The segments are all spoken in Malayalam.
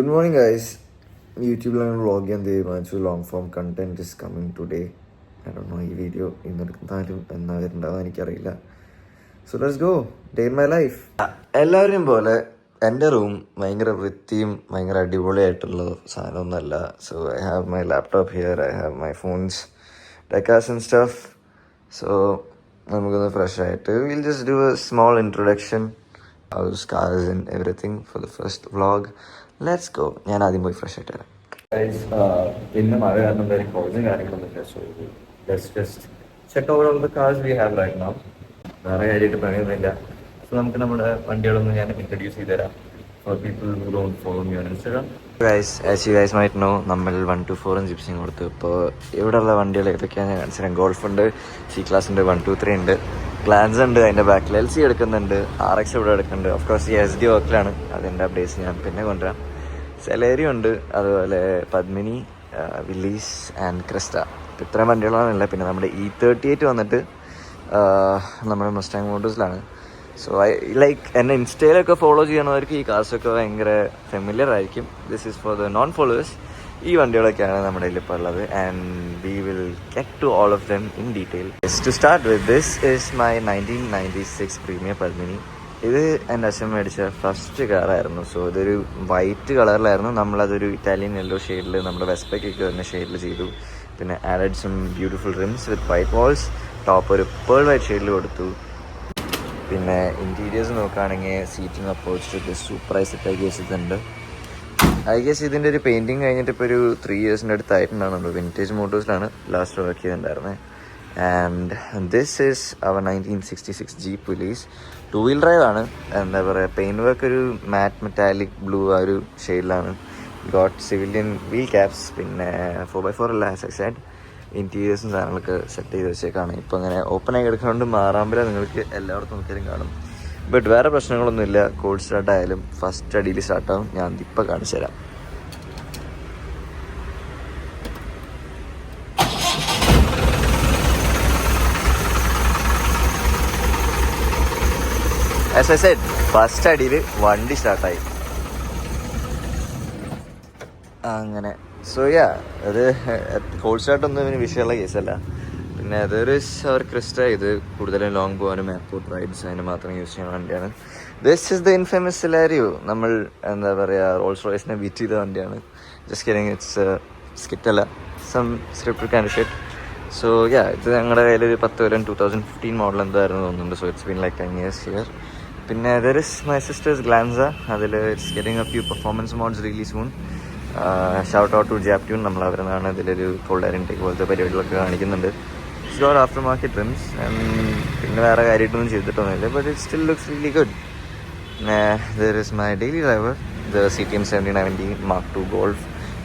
Good morning, guys. യൂട്യൂബിലാണ് വ്ളോഗ് ചെയ്യാൻ തീരുമാനിച്ചു. Long form content is coming today. I don't no ഈ വീഡിയോ ഇന്നെടുത്താലും എന്നാ വരുന്നുണ്ടാവും എനിക്കറിയില്ല. So let's go. Day in my life. എല്ലാവരെയും പോലെ എൻ്റെ റൂം ഭയങ്കര വൃത്തിയും ഭയങ്കര അടിപൊളിയായിട്ടുള്ള സാധനമൊന്നുമല്ല. So I have my laptop here, I have my phones, ഡെക്കാസ് and stuff. So നമുക്കൊന്ന് ഫ്രഷ് ആയിട്ട് will just do A small introduction, house, cars and everything for the first vlog. Let's go. ഞാൻ ആദ്യം പോയി ഫ്രഷ് ആയിട്ട് വരാം. ഇന്ന് മഴ കാരണം വേറെ കോളേജും കാര്യങ്ങളൊന്നുമില്ല. So let's just check over all the cars we have right now. വേറെ കാര്യമായിട്ട് പണിയൊന്നുമില്ല. സോ നമുക്ക് നമ്മുടെ വണ്ടികളൊന്നും ഞാൻ ഇൻട്രൊഡ്യൂസ് ചെയ്ത് തരാം for people who don't follow me on Instagram. Guys, as you guys might no, നമ്മൾ 1 to 4 ജിപ്സിയും കൊടുത്തു. ഇപ്പോൾ ഇവിടെയുള്ള വണ്ടികൾ ഏതൊക്കെയാണ് ഞാൻ കാണിച്ചു തരാം. ഗോൾഫ് ഉണ്ട്, സി ക്ലാസ് ഉണ്ട്, 1 2 3 ഉണ്ട്, ഗ്ലാൻസ് ഉണ്ട്, അതിൻ്റെ ബാക്കിൽ LC എടുക്കുന്നുണ്ട്, RX ഇവിടെ എടുക്കുന്നുണ്ട്. ഓഫ് കോഴ്സ് ഈ SD വർക്കിലാണ്, അതിൻ്റെ അപ്ഡേറ്റ്സ് ഞാൻ പിന്നെ കൊണ്ടുവരാം. സെലേരി ഉണ്ട്, അതുപോലെ പദ്മിനി, വില്ലീസ് ആൻഡ് ക്രിസ്റ്റ. ഇത്രയും വണ്ടികളാണുള്ളത്. പിന്നെ നമ്മുടെ E38 വന്നിട്ട് നമ്മുടെ മസ്റ്റാങ് മോട്ടോഴ്സിലാണ്. സോ ഐ ലൈക്ക് എന്നെ ഇൻസ്റ്റയിലൊക്കെ ഫോളോ ചെയ്യണവർക്ക് ഈ കാർസൊക്കെ ഭയങ്കര ഫെമിലിയർ ആയിരിക്കും. This is for the non followers. ഈ വണ്ടികളൊക്കെയാണ് നമ്മുടെ കയ്യിൽ ഇപ്പോൾ ഉള്ളത്. And we will get to all of them in detail. To start with, this is my 1996 premium Padmini. ഇത് എൻ്റെ അച്ഛൻ മേടിച്ച ഫസ്റ്റ് കാറായിരുന്നു. സോ ഇതൊരു വൈറ്റ് കളറിലായിരുന്നു. നമ്മളതൊരു ഇറ്റാലിയൻ യെല്ലോ ഷെയ്ഡിൽ, നമ്മുടെ വെസ്പയ്ക്കൊക്കെ വരുന്ന ഷെയ്ഡിൽ ചെയ്തു. പിന്നെ added some beautiful rims with white walls. Top ഒരു പേൾ വൈറ്റ് ഷെയ്ഡിൽ കൊടുത്തു. പിന്നെ ഇൻറ്റീരിയേഴ്സ് നോക്കുകയാണെങ്കിൽ സീറ്റിംഗ് അപ്പോസിറ്റ് സൂപ്പറായി സെറ്റാക്കി വെച്ചിട്ടുണ്ട്. ഐ ഗെസ് ഇതിൻ്റെ ഒരു പെയിൻറ്റിങ് കഴിഞ്ഞിട്ട് ഇപ്പോൾ ഒരു 3 yearsൻ്റെ അടുത്തായിട്ടുണ്ടാകുന്നുള്ളൂ. വിൻറ്റേജ് മോട്ടോഴ്സിലാണ് ലാസ്റ്റ് വർക്ക് ചെയ്തിട്ടുണ്ടായിരുന്നത്. And this is our 1966 Jeep Willys. 2-wheel drive ആണ്. എന്താ പറയുക, പെയിൻറ്റ് വർക്ക് ഒരു മാറ്റ് മെറ്റാലിക് ബ്ലൂ ആ ഒരു ഷെയ്ഡിലാണ്. Got civilian wheel caps. പിന്നെ 4x4 അല്ല, ആസ് ഐ സെഡ്. ഇൻറ്റീരിയേഴ്സും സാധനങ്ങളൊക്കെ സെറ്റ് ചെയ്ത് വെച്ചേക്കാണ്. ഇപ്പോൾ അങ്ങനെ ഓപ്പൺ ആയി കിടക്കുന്നതുകൊണ്ട് മാറാമ്പില നിങ്ങൾക്ക് എല്ലായിടത്തും നോക്കിയാലും കാണും. ബട്ട് വേറെ പ്രശ്നങ്ങളൊന്നുമില്ല. കോൾഡ് സ്റ്റാർട്ട് ആയാലും ഫസ്റ്റ് അടിയിൽ സ്റ്റാർട്ടാവും. ഞാൻ ഇപ്പം കാണിച്ചു തരാം. ആസ് ഐ സെഡ്, ഫസ്റ്റ് അടിയിൽ വണ്ടി സ്റ്റാർട്ടായി. അങ്ങനെ സോ യാ, അത് കോൾഡ് സ്റ്റാർട്ടൊന്നും ഇതിന് വിഷയമുള്ള കേസല്ല. പിന്നെ അതൊരു ക്രിസ്റ്റ. ഇത് കൂടുതലും ലോങ് പോകാനും എയർപോർട്ട് റൈഡ്സ് അതിന് മാത്രം യൂസ് ചെയ്യുന്ന വണ്ടിയാണ്. This is the infamous സെലാരിയോ. നമ്മൾ എന്താ പറയുക, റോൾസ് റോയ്സിനെ ബീറ്റ് ചെയ്ത വണ്ടിയാണ്. Just kidding, it's സ്കിറ്റല്ല, some script kind shit. So yeah, ഇത് ഞങ്ങളുടെ കയ്യിലൊരു 10 കൊല്ലം 2015 മോഡൽ എന്തായിരുന്നു തോന്നുന്നുണ്ട്. So it's been like 10 years here. പിന്നെ there is my sisters Glanza. അതിൽ it's getting A few performance modes release soon. Shout out to ജാപ്റ്റ്യൂൺ. നമ്മൾ അവരെന്നാണ് ഇതിലൊരു കോൾഡ് എയർ ഇൻടേക്ക് പോലത്തെ പരിപാടികളൊക്കെ കാണിക്കുന്നുണ്ട്. It's got after market ട്രിംസ്. പിന്നെ വേറെ കാര്യമായിട്ടൊന്നും ചെയ്തിട്ടൊന്നുമില്ല. But it still looks really good. There is my daily driver, the CTM 7090 Mark II Golf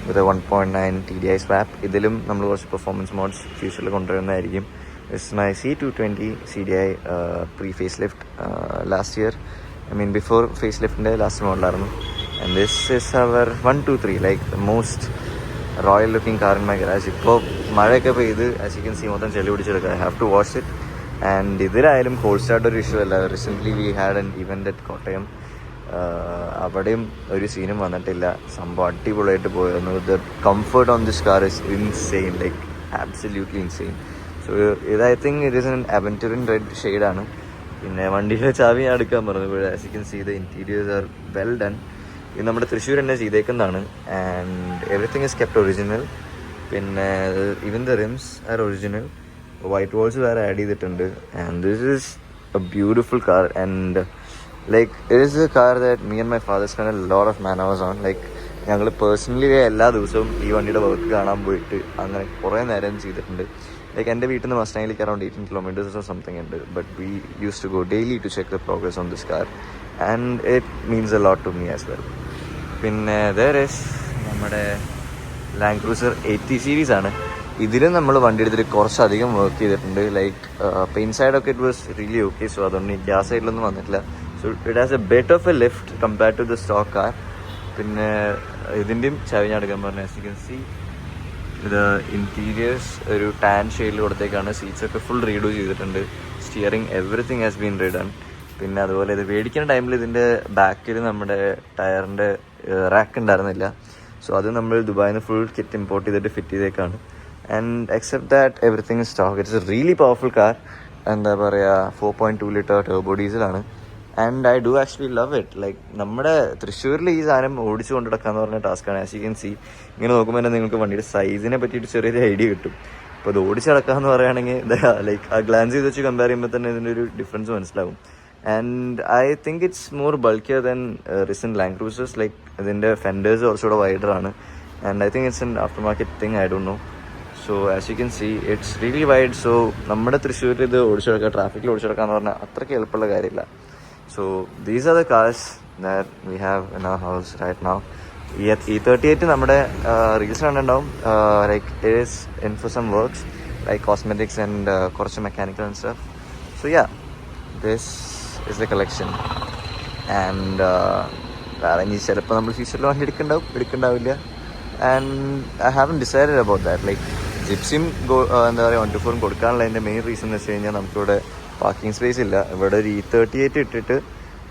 with 1.9 TDI swap. ഇതിലും നമ്മൾ കുറച്ച് പെർഫോമൻസ് മോഡ്സ് ഫ്യൂച്ചറിൽ കൊണ്ടുവരുന്നതായിരിക്കും. This my C220 CDI pre face lift last year. Before face ലിഫ്റ്റിൻ്റെ last മോഡലായിരുന്നു. And this is our 1 2 3, like the most royal looking car in my garage. ഇപ്പോൾ മഴയൊക്കെ പെയ്ത് ആസ് യു കൻ സീ മൊത്തം ചെളി പിടിച്ചെടുക്കുക. I have to wash it. And ഇതിലായാലും called start ഒരു ഇഷ്യൂ അല്ല. Recently we had an event at Kottayam. അവിടെയും ഒരു സീനും വന്നിട്ടില്ല. സംഭവം അടിപൊളിയായിട്ട് പോയിരുന്നു. The comfort on this car is insane, like absolutely insane. So ഇത് I think it is N അവൻറ്റുറിൻ red ഷെയ്ഡാണ്. പിന്നെ വണ്ടിയിലെ ചാവി ഞാൻ എടുക്കാൻ പറഞ്ഞു. As you can see the interiors are well done. ഇത് നമ്മുടെ തൃശ്ശൂർ തന്നെ ചെയ്തേക്കുന്നതാണ്. And everything is kept original. പിന്നെ even the റിംസ് R original. White walls വേറെ ആഡ് ചെയ്തിട്ടുണ്ട്. And this is A beautiful car. And like it is A car that me and my father spend a lot of man hours on. Like ഞങ്ങൾ പേഴ്സണലി എല്ലാ ദിവസവും ഈ വണ്ടിയുടെ വർക്ക് കാണാൻ പോയിട്ട് അങ്ങനെ കുറേ നേരം ചെയ്തിട്ടുണ്ട്. ലൈക്ക് എൻ്റെ വീട്ടിൽ നിന്ന് മസ്റ്റാങ്ങിലേക്ക് അറൗണ്ട് 18 kilometers or something ഉണ്ട്. But we use to go daily to check the progress on this car. And it means a lot to me as well. പിന്നെ ദർ ഇസ് നമ്മുടെ ലാൻഡ് ക്രൂസർ 80 സീരീസ് ആണ്. ഇതിലും നമ്മൾ വണ്ടി എടുത്തിട്ട് കുറച്ചധികം വർക്ക് ചെയ്തിട്ടുണ്ട്. ലൈക്ക് പെയിൻ സൈഡൊക്കെ it was really okay. So അതുകൊണ്ട് ഗ്യാസ് സൈഡിലൊന്നും വന്നിട്ടില്ല. So it has a bit of a lift compare to the stock car. പിന്നെ ഇതിൻ്റെയും ചാവി ഞാൻ എടുക്കാൻ പറഞ്ഞു. ആസ് യു കൻ സീ ഇത് ഇൻറ്റീരിയേഴ്സ് ഒരു ടാൻ ഷെയ്ഡിൽ കൊടുത്തേക്കാണ്. സീറ്റ്സൊക്കെ ഫുൾ റീഡു ചെയ്തിട്ടുണ്ട്. Steering everything has been redone. പിന്നെ അതുപോലെ ഇത് മേടിക്കുന്ന ടൈമിൽ ഇതിൻ്റെ ബാക്കിൽ നമ്മുടെ ടയറിൻ്റെ റാക്ക് ഉണ്ടായിരുന്നില്ല. സോ അത് നമ്മൾ ദുബായിൽ നിന്ന് ഫുൾ കിറ്റ് ഇമ്പോർട്ട് ചെയ്തിട്ട് fit ചെയ്തേക്കാണ്. And except that everything is stock. It's A really powerful car. എന്താ പറയുക, 4.2 litre turbo ഡീസലാണ്. And I do actually love it. Like നമ്മുടെ തൃശ്ശൂരിൽ ഈ സാധനം ഓടിച്ചു കൊണ്ട് നടക്കാന്ന് പറഞ്ഞ ടാസ്ക്കാണ്. ആസ് യു ക്യാൻ സി, ഇങ്ങനെ നോക്കുമ്പോൾ തന്നെ നിങ്ങൾക്ക് വണ്ടിയുടെ സൈസിനെ പറ്റിയിട്ട് ചെറിയൊരു ഐഡിയ കിട്ടും. അപ്പോൾ അത് ഓടിച്ച് നടക്കാമെന്ന് പറയുകയാണെങ്കിൽ ലൈക്ക് ആ ഗ്ലാൻസ് ചെയ്ത് വെച്ച് കമ്പയർ ചെയ്യുമ്പോൾ തന്നെ ഇതിൻ്റെ ഒരു ഡിഫറൻസ് മനസ്സിലാവും. And I think it's more bulkier than recent land crusades. Like ഇതിൻ്റെ ഫെൻഡേഴ്സ് കുറച്ചുകൂടെ വൈഡറാണ്. And I think it's an after market thing, I don't no. So as you can see it's really wide. So നമ്മുടെ തൃശ്ശൂരിൽ ഇത് ഓടിച്ചു കിടക്കുക, ട്രാഫിക്കിൽ ഓടിച്ചു കിടക്കുക എന്ന് പറഞ്ഞാൽ അത്രയ്ക്ക് എളുപ്പമുള്ള കാര്യമില്ല. So these are the cars that we have in our house right now. E38 നമ്മുടെ reels കണ്ടുണ്ടാവും. Like it is in for some works like cosmetics and കുറച്ച് mechanical and stuff. So yeah, this is the collection. And വേറെ ഇനി ചിലപ്പോൾ നമ്മൾ ഫ്യൂച്ചറിൽ വണ്ടി എടുക്കണ്ടാവില്ല. And I haven't decided about that. Like ജിപ്സിയും എന്താ പറയുക 124 കൊടുക്കാനുള്ള എൻ്റെ മെയിൻ റീസൺ എന്ന് വെച്ച് കഴിഞ്ഞാൽ നമുക്കിവിടെ പാർക്കിംഗ് സ്പേസ് ഇല്ല. ഇവിടെ ഒരു E38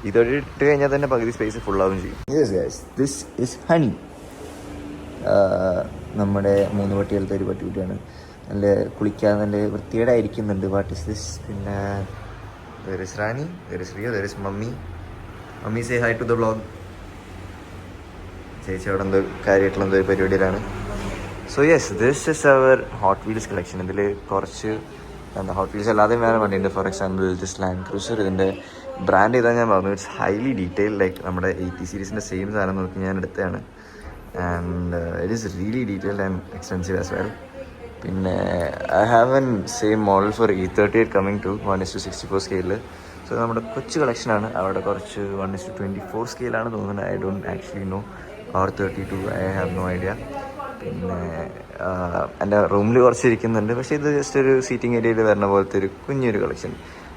ഇട്ടിട്ട് കഴിഞ്ഞാൽ തന്നെ പകുതി സ്പേസ് ഫുള്ളാവും ചെയ്യും. Yes guys, this is honey. നമ്മുടെ 3 പട്ടികളത്തെ ഒരു പട്ടിക്കുട്ടിയാണ്. നല്ല കുളിക്കാൻ നല്ല വൃത്തികേടായിരിക്കുന്നുണ്ട്. What is this? പിന്നെ there is Rani, there is Riya, there is mummy. Mummy say high to the vlog. ചേച്ചി അവിടെ എന്തോ കാര്യമായിട്ടുള്ള എന്തോ ഒരു പരിപാടിയിലാണ്. So yes, this is our hot wheels collection. ഇതിൽ കുറച്ച് ഹോട്ട് വീൽസ് അല്ലാതെ വേറെ വണ്ടിയുണ്ട്. For example this land cruiser. ഇതിൻ്റെ ബ്രാൻഡ് ചെയ്താൽ ഞാൻ പറഞ്ഞു, ഇറ്റ്സ് ഹൈലി ഡീറ്റെയിൽ. ലൈക്ക് നമ്മുടെ 80 സീരീസിൻ്റെ സെയിം സാധനം നോക്കി ഞാൻ എടുത്തതാണ്. And it is really detailed and expensive as well. പിന്നെ I have an same model four E38 coming to 1:64 സ്കെയിലിൽ. സോ നമ്മുടെ കൊച്ചു കളക്ഷനാണ്. അവിടെ കുറച്ച് 1:24 സ്കെയിലാണ് തോന്നുന്നത്. I don't actually know. or 32, I have no idea. പിന്നെ എൻ്റെ റൂമിൽ കുറച്ച് ഇരിക്കുന്നുണ്ട്. പക്ഷേ ഇത് ജസ്റ്റ് ഒരു സീറ്റിംഗ് ഏരിയയിൽ വരുന്ന പോലത്തെ ഒരു കുഞ്ഞൊരു collection.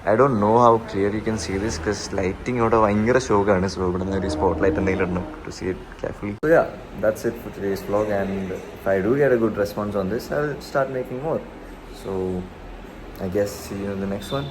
I don't know how clear you can see this because lighting ഇവിടെ ഭയങ്കര ഷോക്കാണ്. സോ ഇവിടെ നിന്ന് ഒരു സ്പോട്ട് ലൈറ്റ് എന്തെങ്കിലും ഇടണം to see it carefully. So yeah, that's it for today's vlog. And if I do get a good response on this, I will start making more. So I guess see you in the next one.